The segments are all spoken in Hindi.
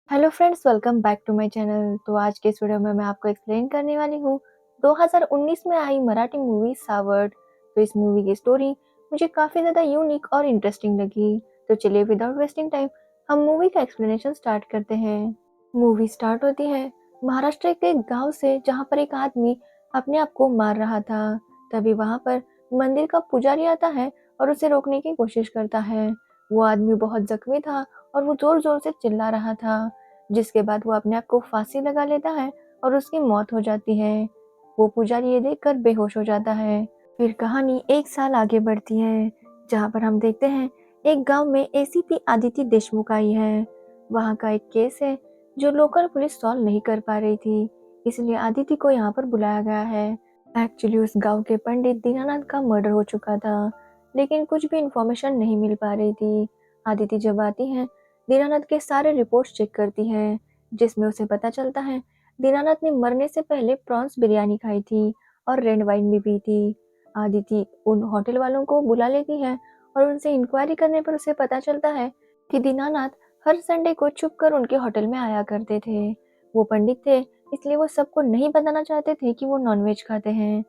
Hello friends, welcome back to my channel. तो आज के इस वीडियो में मैं आपको एक्सप्लेन करने वाली हूँ 2019 में आई मराठी मूवी सावर्ड। तो इस मूवी की स्टोरी मुझे काफ़ी ज़्यादा यूनिक और इंटरेस्टिंग लगी। तो चलिए विदाउट वेस्टिंग टाइम हम मूवी का एक्सप्लेनेशन स्टार्ट करते हैं। मूवी स्टार्ट होती है महाराष्ट्र के एक गांव से, जहां पर एक आदमी अपने आप को मार रहा था। तभी वहां पर मंदिर का पुजारी आता है और उसे रोकने की कोशिश करता है। वो आदमी बहुत जख्मी था और वो जोर जोर से चिल्ला रहा था, जिसके बाद वो अपने आप को फांसी लगा लेता है और उसकी मौत हो जाती है। वो पुजारी ये देखकर बेहोश हो जाता है। फिर कहानी एक साल आगे बढ़ती है, जहाँ पर हम देखते हैं एक गांव में एसीपी आदिति देशमुख आई है। वहाँ का एक केस है जो लोकल पुलिस सॉल्व नहीं कर पा रही थी, इसलिए आदिति को यहाँ पर बुलाया गया है। एक्चुअली उस गांव के पंडित दीनानाथ का मर्डर हो चुका था, लेकिन कुछ भी इंफॉर्मेशन नहीं मिल पा रही थी। आदिति जब आती है, दीनानाथ के सारे रिपोर्ट्स चेक करती है, जिसमें उसे पता चलता है दीनानाथ ने मरने से पहले प्रॉन्स बिरयानी खाई थी और रेड वाइन भी पी थी। आदिति उन होटल वालों को बुला लेती है और उनसे इंक्वायरी करने पर उसे पता चलता है कि दीनानाथ हर संडे को छुपकर उनके होटल में आया करते थे। वो पंडित थे, इसलिए वो सबको नहीं बताना चाहते थे कि वो नॉनवेज खाते हैं।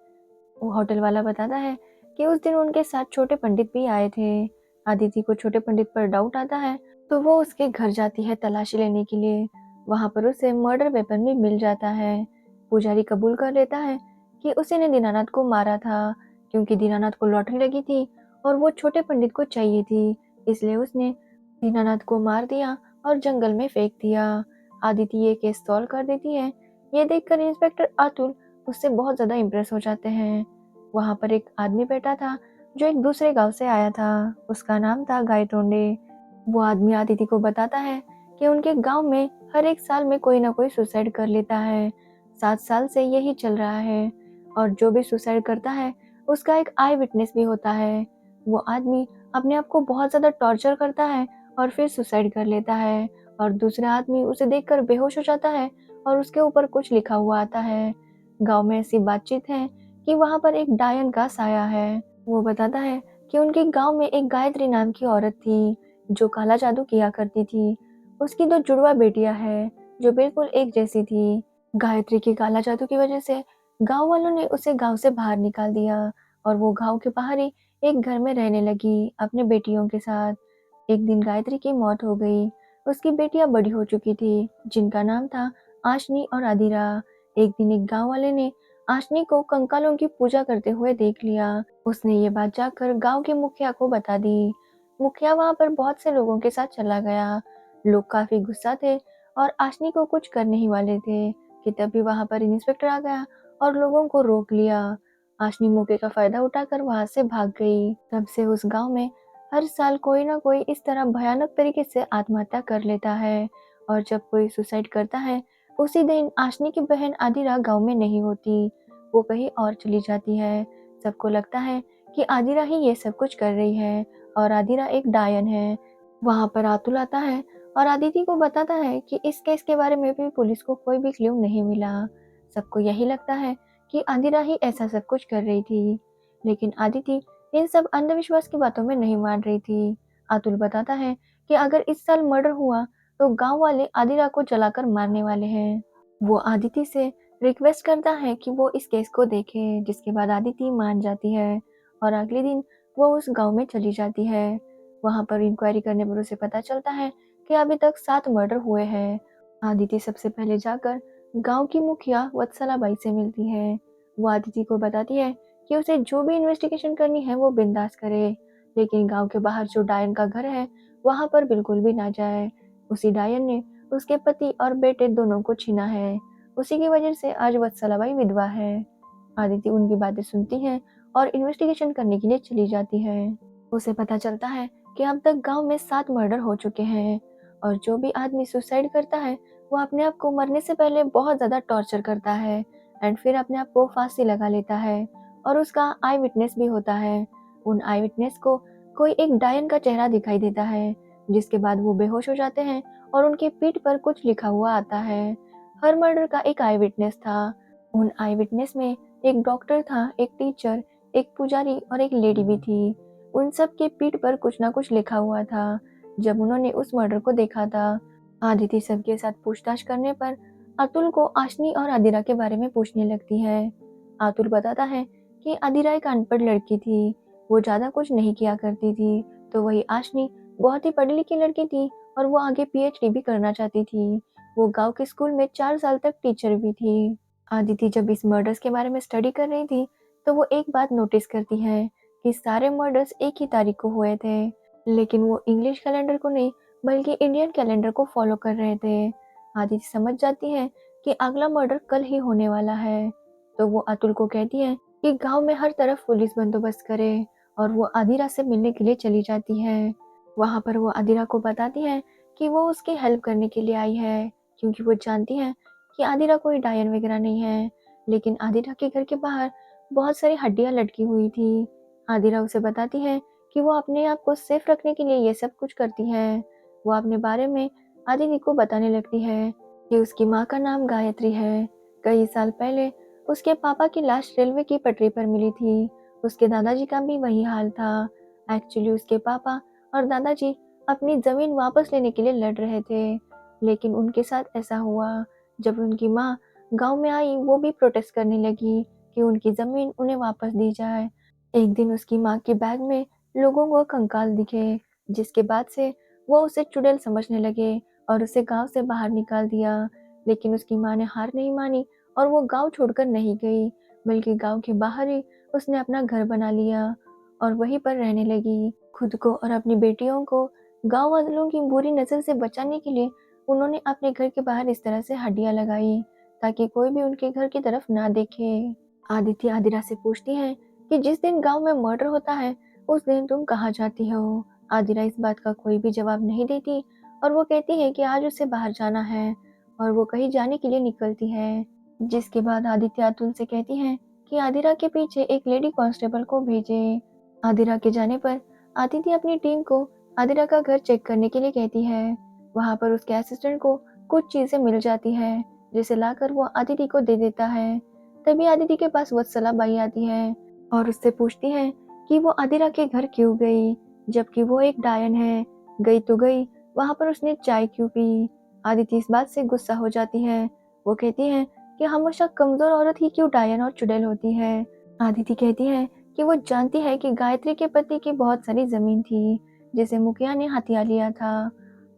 वो होटल वाला बताता है कि उस दिन उनके साथ छोटे पंडित भी आए थे। आदिति को छोटे पंडित पर डाउट आता है, तो वो उसके घर जाती है तलाशी लेने के लिए। वहां पर उसे मर्डर वेपन भी मिल जाता है। पुजारी कबूल कर लेता है कि उसी ने दीनानाथ को मारा था, क्योंकि दीनानाथ को लॉटरी लगी थी और वो छोटे पंडित को चाहिए थी, इसलिए उसने दीनानाथ को मार दिया और जंगल में फेंक दिया। आदिति ये केस सॉल्व कर देती है। ये देखकर इंस्पेक्टर अतुल उससे बहुत ज्यादा इम्प्रेस हो जाते हैं। वहां पर एक आदमी बैठा था जो एक दूसरे गांव से आया था। उसका नाम था गायतोंडे। वो आदमी आदिति को बताता है कि उनके गांव में हर एक साल में कोई ना कोई सुसाइड कर लेता है। 7 साल से यही चल रहा है, और जो भी सुसाइड करता है उसका एक आई विटनेस भी होता है। वो आदमी अपने आप को बहुत ज्यादा टॉर्चर करता है और फिर सुसाइड कर लेता है, और दूसरा आदमी उसे देखकर बेहोश हो जाता है और उसके ऊपर कुछ लिखा हुआ आता है। गांव में ऐसी बातचीत है कि वहां पर एक डायन का साया है। वो बताता है कि उनके गांव में एक गायत्री नाम की औरत थी जो काला जादू किया करती थी। उसकी 2 जुड़वा बेटियां हैं जो बिल्कुल एक जैसी थी। गायत्री के काला जादू की वजह से गांव वालों ने उसे गांव से बाहर निकाल दिया और वो गांव के बाहर ही एक घर में रहने लगी अपने बेटियों के साथ। एक दिन गायत्री की मौत हो गई। उसकी बेटियां बड़ी हो चुकी थी, जिनका नाम था आशनी और आदिरा। एक दिन एक गांव वाले ने आशनी को कंकालों की पूजा करते हुए देख लिया। उसने ये बात जाकर गांव के मुखिया को बता दी। मुखिया वहां पर बहुत से लोगों के साथ चला गया। लोग काफी गुस्सा थे और आशनी को कुछ करने ही वाले थे कि तभी वहां पर इंस्पेक्टर आ गया और लोगों को रोक लिया। आशनी मौके का फायदा उठाकर वहां से भाग गई। तब से उस गांव में हर साल कोई ना कोई इस तरह भयानक तरीके से आत्महत्या कर लेता है, और जब कोई सुसाइड करता है उसी दिन आशनी की बहन आदिरा गांव में नहीं होती, वो कहीं और चली जाती है। सबको लगता है कि आदिरा ही ये सब कुछ कर रही है और आदिरा एक डायन है। वहां पर आतुल आता है और आदिति को बताता है कि इस केस के बारे में भी पुलिस को कोई भी क्लू नहीं मिला। सबको यही लगता है कि आदिरा ही ऐसा सब कुछ कर रही थी, लेकिन आदिति इन सब अंधविश्वास की बातों में नहीं मान रही थी। अतुल बताता है कि अगर इस साल मर्डर हुआ तो गांव वाले आदिरा को जलाकर मारने वाले हैं। वो आदिति से रिक्वेस्ट करता है कि वो इस केस को देखे, जिसके बाद आदिति मान जाती है और अगले दिन वो उस गांव में चली जाती है। वहां पर इंक्वायरी करने पर उसे पता चलता है कि अभी तक 7 मर्डर हुए हैं। आदिति सबसे पहले जाकर गांव की मुखिया वत्सला बाई से मिलती है। वो आदिति को बताती है कि उसे जो भी इन्वेस्टिगेशन करनी है वो बिंदास करे, लेकिन गांव के बाहर जो डायन का घर है वहां पर बिल्कुल भी ना जाए। उसी डायन ने उसके पति और बेटे दोनों को छीना है। उसी की वजह से आज वत्सलाबाई विधवा है। आदिति उनकी बातें सुनती है और इन्वेस्टिगेशन करने के लिए चली जाती है। उसे पता चलता है कि अब तक गांव में 7 मर्डर हो चुके हैं, और जो भी आदमी सुसाइड करता है वो अपने आप को मरने से पहले बहुत ज्यादा टॉर्चर करता है एंड फिर अपने आप को फांसी लगा लेता है, और उसका आई विटनेस भी होता है। उन आई विटनेस को कोई एक डायन का चेहरा दिखाई देता है, जिसके बाद वो बेहोश हो जाते हैं और उनके पीठ पर कुछ लिखा हुआ आता है। हर मर्डर का एक आई विटनेस था। उन आई विटनेस में एक डॉक्टर था, एक टीचर, एक पुजारी और एक लेडी भी थी। उन सब के पीठ पर कुछ ना कुछ लिखा हुआ था। जब उन्होंने उस मर्डर को देखा था आदिति सबके साथ पूछताछ करने पर अतुल को आशनी और आदिरा के बारे में पूछने लगती है। अतुल बताता है कि आदिरा एक अनपढ़ लड़की थी, वो ज्यादा कुछ नहीं किया करती थी। तो वही आशनी बहुत ही पढ़ी लिखी लड़की थी और वो आगे पीएचडी भी करना चाहती थी। वो गांव के स्कूल में 4 साल तक टीचर भी थी। आदिति जब इस मर्डर्स के बारे में स्टडी कर रही थी तो वो एक बात नोटिस करती है कि सारे मर्डर्स एक ही तारीख को हुए थे, लेकिन वो इंग्लिश कैलेंडर को नहीं बल्कि इंडियन कैलेंडर को फॉलो कर रहे थे। आदिति समझ जाती है कि अगला मर्डर कल ही होने वाला है। तो वो अतुल को कहती है कि गांव में हर तरफ पुलिस बंदोबस्त करे और वो आदिरा से मिलने के लिए चली जाती है। वहां पर वो आदिरा को बताती है कि वो उसकी हेल्प करने के लिए आई है, क्योंकि वो जानती है कि आदिरा कोई डायन वगैरह नहीं है। लेकिन आदिरा के घर के बाहर बहुत सारी हड्डियां लटकी हुई थी। आदिरा उसे बताती है कि वो अपने आप को सेफ रखने के लिए ये सब कुछ करती है। वो अपने बारे में आदिति को बताने लगती है कि उसकी माँ का नाम गायत्री है। कई साल पहले उसके पापा की लाश रेलवे की पटरी पर मिली थी। उसके दादाजी का भी वही हाल था। एक्चुअली उसके पापा और दादाजी अपनी जमीन वापस लेने के लिए लड़ रहे थे, लेकिन उनके साथ ऐसा हुआ। जब उनकी माँ गांव में आई, वो भी प्रोटेस्ट करने लगी कि उनकी जमीन उन्हें वापस दी जाए। एक दिन उसकी माँ के बैग में लोगों को कंकाल दिखे, जिसके बाद से वो उसे चुड़ैल समझने लगे और उसे गांव से बाहर निकाल दिया। लेकिन उसकी माँ ने हार नहीं मानी और वो गांव छोड़कर नहीं गई, बल्कि गांव के बाहर ही उसने अपना घर बना लिया और वहीं पर रहने लगी। खुद को और अपनी बेटियों को गांव वालों की बुरी नजर से बचाने के लिए उन्होंने अपने घर के बाहर इस तरह से हड्डियां लगाई ताकि कोई भी उनके घर की तरफ ना देखे। आदित्य आदिरा से पूछती है कि जिस दिन गांव में मर्डर होता है उस दिन तुम कहाँ जाती हो। आदिरा इस बात का कोई भी जवाब नहीं देती और वो कहती है कि आज उसे बाहर जाना है और वो कहीं जाने के लिए निकलती है। जिसके बाद आदित्य अतुल से कहती है कि आदिरा के पीछे एक लेडी कांस्टेबल को भेजे। आदिरा के जाने पर आदित्य अपनी टीम को आदिरा का घर चेक करने के लिए कहती है। वहां पर उसके असिस्टेंट को कुछ चीजें मिल जाती है जिसे लाकर वो आदिति को दे देता है। तभी आदिति के पास वत्सला बाई आती है और उससे पूछती है कि वो आदिरा के घर क्यों गई, जबकि वो एक डायन है। गई तो गई, वहां पर उसने चाय क्यों पी। आदिति इस बात से गुस्सा हो जाती है। वो कहती है कि हमेशा कमजोर औरत ही क्यों डायन और चुड़ैल होती है। आदिति कहती है कि वो जानती है कि गायत्री के पति की बहुत सारी जमीन थी जिसे मुखिया ने हथिया लिया था।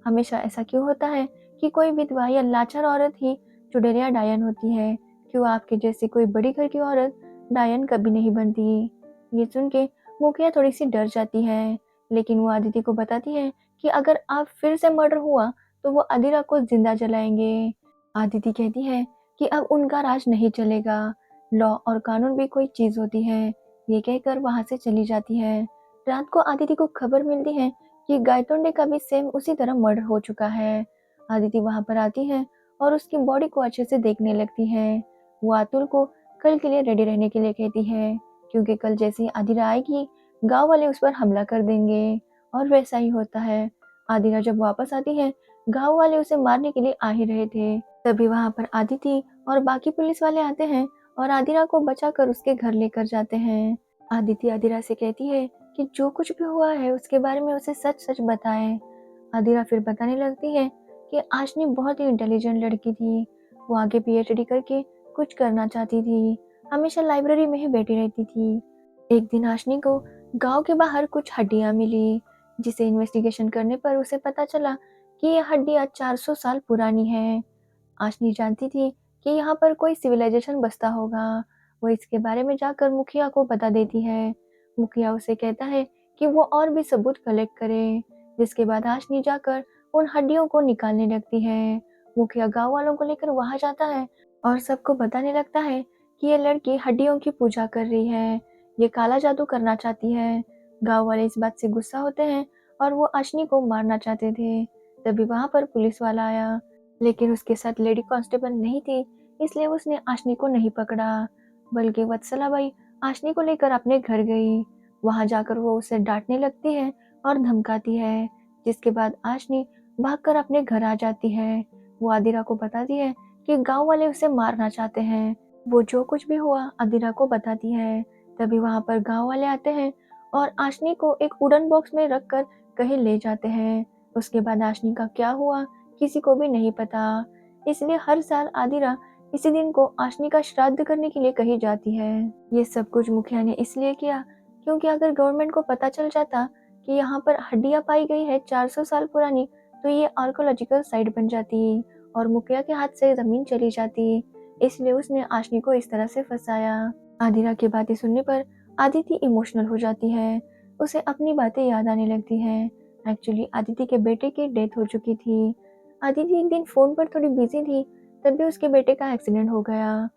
हमेशा ऐसा क्यों होता है कि कोई विधवा या लाचार औरत ही चुड़ैल या डायन होती है, क्यों आपके जैसी कोई बड़ी घर की औरत डायन कभी नहीं बनती। ये सुन के मुखिया थोड़ी सी डर जाती है, लेकिन वो आदिति को बताती है कि अगर आप फिर से मर्डर हुआ तो वो आदिरा को जिंदा जलाएंगे। आदिति कहती है कि अब उनका राज नहीं चलेगा, लॉ और कानून भी कोई चीज होती है। ये कहकर वहां से चली जाती है। रात को आदिति को खबर मिलती है कि गायतोंडे का भी सेम उसी तरह मर्डर हो चुका है। आदिति वहां पर आती है और उसकी बॉडी को अच्छे से देखने लगती है। वो अतुल को कल के लिए रेडी रहने के लिए कहती है, क्योंकि कल जैसे ही आदिरा आएगी गांव वाले उस पर हमला कर देंगे। और वैसा ही होता है। आदिरा जब वापस आती है, गांव वाले उसे मारने के लिए आ ही रहे थे। तभी वहां पर आदिति और बाकी पुलिस वाले आते हैं और आदिरा को बचाकर उसके घर लेकर जाते हैं। आदिति आदिरा से कहती है कि जो कुछ भी हुआ है उसके बारे में उसे सच सच बताए। आदिरा फिर बताने लगती है कि आशनी बहुत ही इंटेलिजेंट लड़की थी। वो आगे पीएचडी करके कुछ करना चाहती थी, हमेशा लाइब्रेरी में ही बैठी रहती थी। एक दिन आशनी को गांव के बाहर कुछ हड्डियां मिली, जिसे इन्वेस्टिगेशन करने पर उसे पता चला कि ये हड्डियां 400 साल पुरानी है। आशनी जानती थी कि यहाँ पर कोई सिविलाइजेशन बसता होगा। वो इसके बारे में जाकर मुखिया को बता देती है। मुखिया उसे कहता है कि वो और भी सबूत कलेक्ट करे। जिसके बाद आशनी जाकर उन हड्डियों को निकालने लगती है। मुखिया गांव वालों को लेकर वहां जाता है और सबको बताने लगता है कि ये लड़की हड्डियों की पूजा कर रही है, ये काला जादू करना चाहती है। गांव वाले इस बात से गुस्सा होते हैं और वो आशनी को मारना चाहते थे। तभी वहां पर पुलिस वाला आया, लेकिन उसके साथ लेडी कांस्टेबल नहीं थी, इसलिए उसने आशनी को नहीं पकड़ा, बल्कि वत्सलाबाई आशनी को लेकर अपने घर गई। वहां जाकर वो उसे डांटने लगती है और धमकाती है, जिसके बाद आशनी भागकर अपने घर आ जाती है। वो आदिरा को बताती है कि गांव वाले उसे मारना चाहते हैं। वो जो कुछ भी हुआ आदिरा को बताती है। तभी वहां पर गांव वाले आते हैं और आशनी को एक वुडन बॉक्स में रखकर कहीं ले जाते हैं। उसके बाद आशनी का क्या हुआ, किसी को भी नहीं पता। इसलिए हर साल आदिरा इसी दिन को आशनी का श्राद्ध करने के लिए कही जाती है। ये सब कुछ मुखिया ने इसलिए किया क्योंकि अगर गवर्नमेंट को पता चल जाता कि यहाँ पर हड्डियां पाई गई है 400 साल पुरानी, तो ये आर्कोलॉजिकल साइट बन जाती और मुखिया के हाथ से जमीन चली जाती। इसलिए उसने आशनी को इस तरह से फंसाया। आदिरा की बातें सुनने पर आदिति इमोशनल हो जाती है। उसे अपनी बातें याद आने लगती हैं। एक्चुअली आदिति के बेटे की डेथ हो चुकी थी। आदिति एक दिन फोन पर थोड़ी बिजी थी, तभी उसके बेटे का एक्सीडेंट हो गया।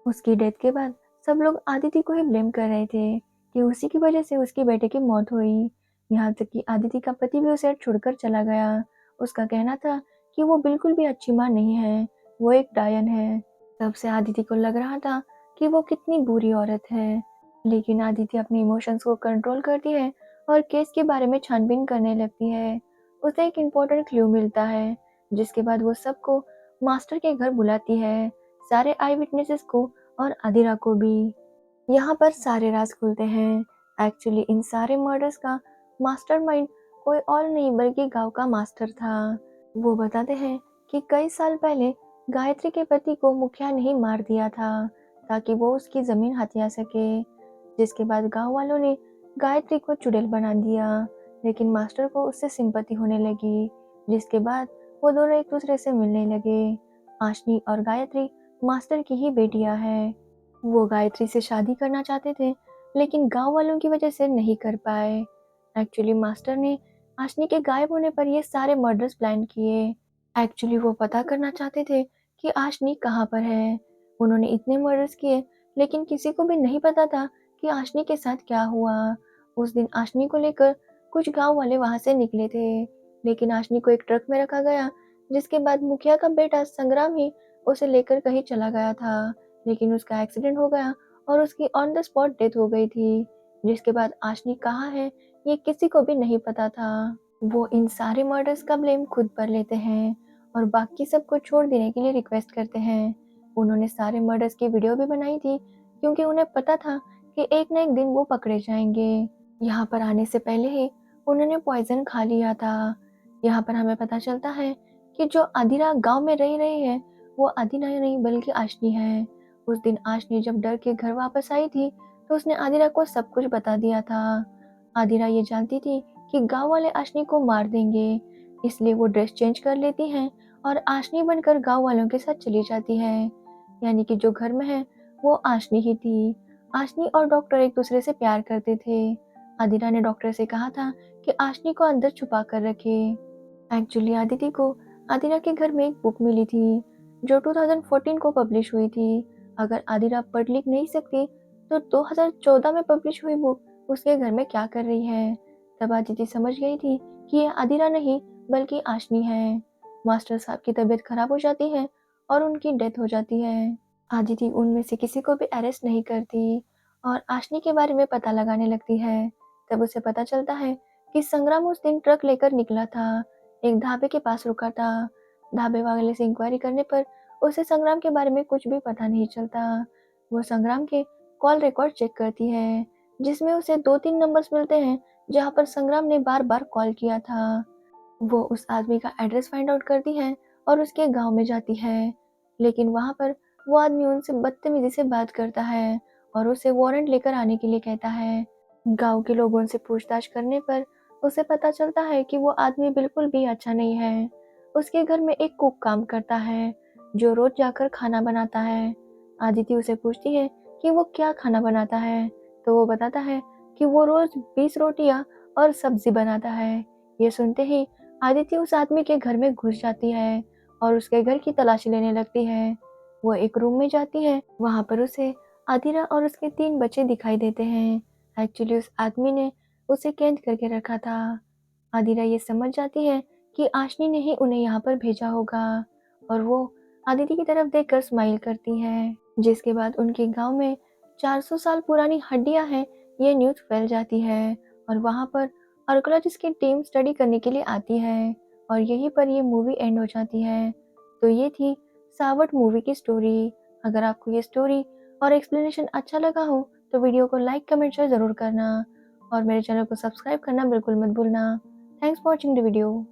उसकी डेथ के बाद सब लोग आदिति को ही ब्लेम कर रहे थे कि उसी की वजह से उसके बेटे की मौत हुई। यहाँ तक कि आदिति का पति भी उसे छोड़कर चला गया। उसका कहना था कि वो बिल्कुल भी अच्छी माँ नहीं है, वो एक डायन है। तब से आदिति को लग रहा था कि वो कितनी बुरी औरत है। लेकिन आदिति अपने इमोशंस को कंट्रोल करती है और केस के बारे में छानबीन करने लगती है। उसे एक इम्पोर्टेंट क्लू मिलता है, जिसके बाद वो सबको मास्टर के घर बुलाती है, सारे आई विटनेसेस को और आदिरा को भी। यहाँ पर सारे राज खुलते हैं। एक्चुअली इन सारे मर्डर्स का मास्टरमाइंड कोई और नहीं बल्कि गांव का मास्टर था। वो बताते हैं कि कई साल पहले गायत्री के पति को मुखिया ने ही मार दिया था ताकि वो उसकी जमीन हथिया सके। जिसके बाद गांव वालों ने गायत्री को चुड़ैल बना दिया, लेकिन मास्टर को उससे सिंपैथी होने लगी। जिसके बाद वो दोनों एक दूसरे से मिलने लगे। आशनी और गायत्री मास्टर की ही बेटियां हैं। वो गायत्री से शादी करना चाहते थे, लेकिन गांव वालों की वजह से नहीं कर पाए। एक्चुअली मास्टर ने आशनी के गायब होने पर ये सारे मर्डर्स प्लान किए। एक्चुअली वो पता करना चाहते थे कि आशनी कहाँ पर है। उन्होंने इतने मर्डर्स किए, लेकिन किसी को भी नहीं पता था कि आशनी के साथ क्या हुआ। उस दिन आशनी को लेकर कुछ गांव वाले वहां से निकले थे, लेकिन आशनी को एक ट्रक में रखा गया। जिसके बाद मुखिया का बेटा संग्राम ही उसे लेकर कहीं चला गया था, लेकिन उसका एक्सीडेंट हो गया और उसकी ऑन द स्पॉट डेथ हो गई थी। जिसके बाद आशनी कहाँ है ये किसी को भी नहीं पता था। वो इन सारे मर्डर्स का ब्लेम खुद पर लेते हैं और बाकी सबको छोड़ देने के लिए रिक्वेस्ट करते हैं। उन्होंने सारे मर्डर्स की वीडियो भी बनाई थी क्योंकि उन्हें पता था कि एक न एक दिन वो पकड़े जाएंगे। यहाँ पर आने से पहले ही उन्होंने पॉइजन खा लिया था। यहाँ पर हमें पता चलता है कि जो आदिरा गांव में रह रही है वो आदिरा नहीं बल्कि आशनी है। उस दिन आशनी जब डर के घर वापस आई थी तो उसने आदिरा को सब कुछ बता दिया था। आदिरा ये जानती थी कि गांव वाले आशनी को मार देंगे, इसलिए वो ड्रेस चेंज कर लेती है और आशनी बनकर गांव वालों के साथ चली जाती है। यानी कि जो घर में है वो आशनी ही थी। आशनी और डॉक्टर एक दूसरे से प्यार करते थे। आदिरा ने डॉक्टर से कहा था कि आशनी को अंदर छुपा कर रखे। एक्चुअली आदिति को आदिरा के घर में एक बुक मिली थी जो 2014 को पब्लिश हुई थी। अगर आदिरा पढ़ लिख नहीं सकती तो 2014 में पब्लिश हुई बुक उसके घर में क्या कर रही है। तब आदिति समझ गई थी कि ये आदिरा नहीं बल्कि आशनी है। मास्टर साहब की तबीयत खराब हो जाती है और उनकी डेथ हो जाती है। आदिति उनमें से किसी को भी अरेस्ट नहीं करती और आशनी के बारे में पता लगाने लगती है। तब उसे पता चलता है कि संग्राम उस दिन ट्रक लेकर निकला था, एक ढाबे के पास रुका था। ढाबे वाले से इंक्वायरी करने पर उसे संग्राम के बारे में कुछ भी पता नहीं चलता। वो संग्राम के कॉल रिकॉर्ड चेक करती है, जिसमें उसे 2-3 नंबर्स मिलते हैं जहां पर संग्राम ने बार बार कॉल किया था। वो उस आदमी का एड्रेस फाइंड आउट करती है और उसके गांव में जाती है, लेकिन वहां पर वो आदमी उनसे बदतमीजी से बात करता है और उसे वारंट लेकर आने के लिए कहता है। गांव के लोगों से पूछताछ करने पर उसे पता चलता है कि वो आदमी बिल्कुल भी अच्छा नहीं है। उसके घर में एक कुक काम करता है जो रोज जाकर खाना बनाता है। आदिति उसे पूछती है कि वो क्या खाना बनाता है, तो वो बताता है कि वो रोज 20 रोटियां और सब्जी बनाता है। ये सुनते ही आदिति उस आदमी के घर में घुस जाती है और उसके घर की तलाशी लेने लगती है। वो एक रूम में जाती है, वहां पर उसे आदिरा और उसके 3 बच्चे दिखाई देते हैं। एक्चुअली उस आदमी ने उसे कैद करके रखा था। आदिरा ये समझ जाती है कि आशनी ने ही उन्हें यहाँ पर भेजा होगा और वो आदिति की तरफ देखकर स्माइल करती है। जिसके बाद उनके गांव में 400 साल पुरानी हड्डियां हैं, ये न्यूज़ फैल जाती है और वहां पर आर्कोलॉजिस्ट की टीम स्टडी करने के लिए आती है और यहीं पर ये मूवी एंड हो जाती है। तो ये थी सावट मूवी की स्टोरी। अगर आपको ये स्टोरी और एक्सप्लेनेशन अच्छा लगा हो तो वीडियो को लाइक कमेंट शेयर ज़रूर करना और मेरे चैनल को सब्सक्राइब करना बिल्कुल मत भूलना। Thanks for watching the video.